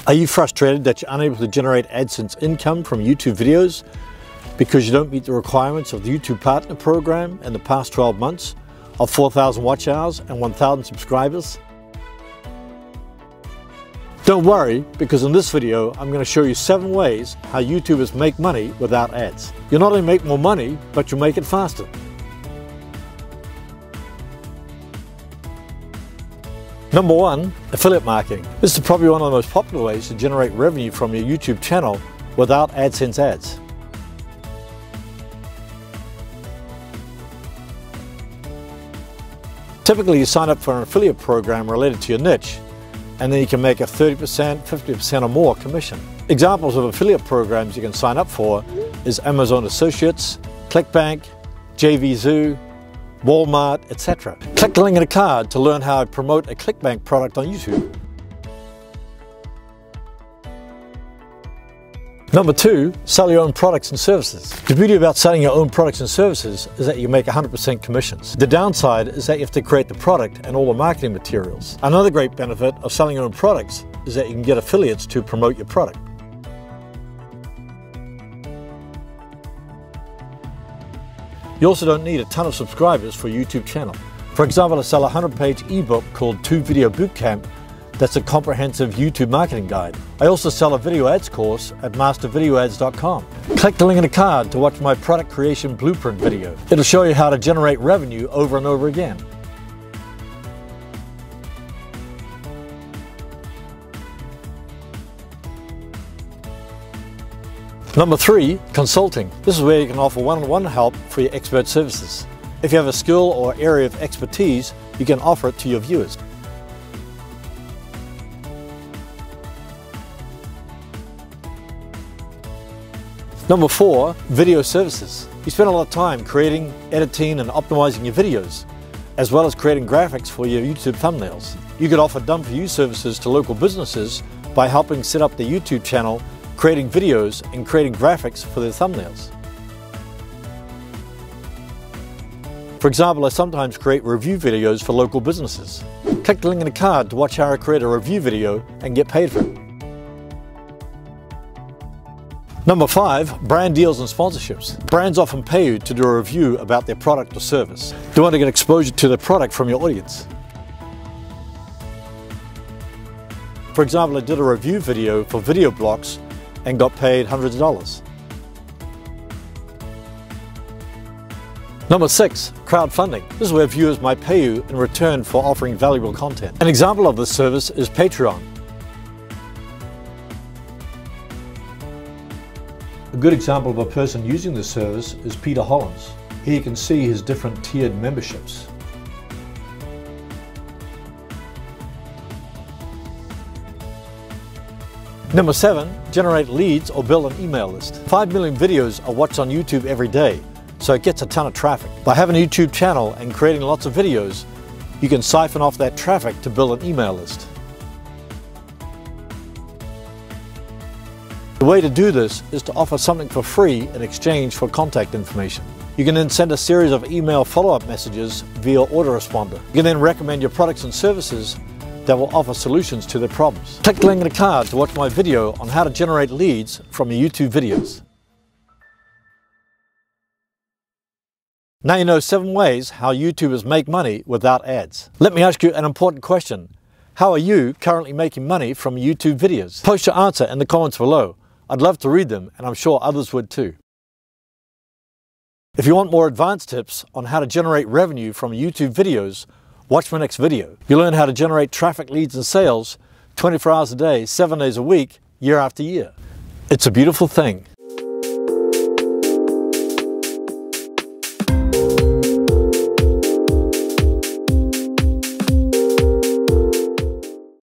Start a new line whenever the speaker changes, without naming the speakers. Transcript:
Are you frustrated that you're unable to generate AdSense income from YouTube videos because you don't meet the requirements of the YouTube Partner Program in the past 12 months of 4,000 watch hours and 1,000 subscribers? Don't worry, because in this video I'm going to show you 7 ways how YouTubers make money without ads. You'll not only make more money, but you'll make it faster. Number 1, affiliate marketing. This is probably one of the most popular ways to generate revenue from your YouTube channel without AdSense ads. Typically you sign up for an affiliate program related to your niche, and then you can make a 30%, 50% or more commission. Examples of affiliate programs you can sign up for is Amazon Associates, ClickBank, JVZoo, Walmart, etc. Click the link in the card to learn how to promote a ClickBank product on YouTube. Number 2, sell your own products and services. The beauty about selling your own products and services is that you make 100% commissions. The downside is that you have to create the product and all the marketing materials. Another great benefit of selling your own products is that you can get affiliates to promote your product. You also don't need a ton of subscribers for a YouTube channel. For example, I sell a 100-page ebook called 2 Video Bootcamp that's a comprehensive YouTube marketing guide. I also sell a video ads course at mastervideoads.com. Click the link in the card to watch my product creation blueprint video. It'll show you how to generate revenue over and over again. Number 3, consulting. This is where you can offer one-on-one help for your expert services. If you have a skill or area of expertise, you can offer it to your viewers. Number 4, video services. You spend a lot of time creating, editing and optimizing your videos, as well as creating graphics for your YouTube thumbnails. You could offer done-for-you services to local businesses by helping set up their YouTube channel, creating videos and creating graphics for their thumbnails. For example, I sometimes create review videos for local businesses. Click the link in the card to watch how I create a review video and get paid for it. Number 5, brand deals and sponsorships. Brands often pay you to do a review about their product or service. They want to get exposure to their product from your audience. For example, I did a review video for Video Blocks and got paid hundreds of dollars. Number 6, crowdfunding. This is where viewers might pay you in return for offering valuable content. An example of this service is Patreon. A good example of a person using this service is Peter Hollins. Here you can see his different tiered memberships. Number 7, generate leads or build an email list. 5 million videos are watched on YouTube every day, so it gets a ton of traffic. By having a YouTube channel and creating lots of videos, you can siphon off that traffic to build an email list. The way to do this is to offer something for free in exchange for contact information. You can then send a series of email follow-up messages via autoresponder. You can then recommend your products and services that will offer solutions to their problems. Click the link in the card to watch my video on how to generate leads from your YouTube videos. Now you know 7 ways how YouTubers make money without ads. Let me ask you an important question. How are you currently making money from YouTube videos? Post your answer in the comments below. I'd love to read them, and I'm sure others would too. If you want more advanced tips on how to generate revenue from YouTube videos, watch my next video. You'll learn how to generate traffic, leads and sales 24 hours a day, 7 days a week, year after year. It's a beautiful thing.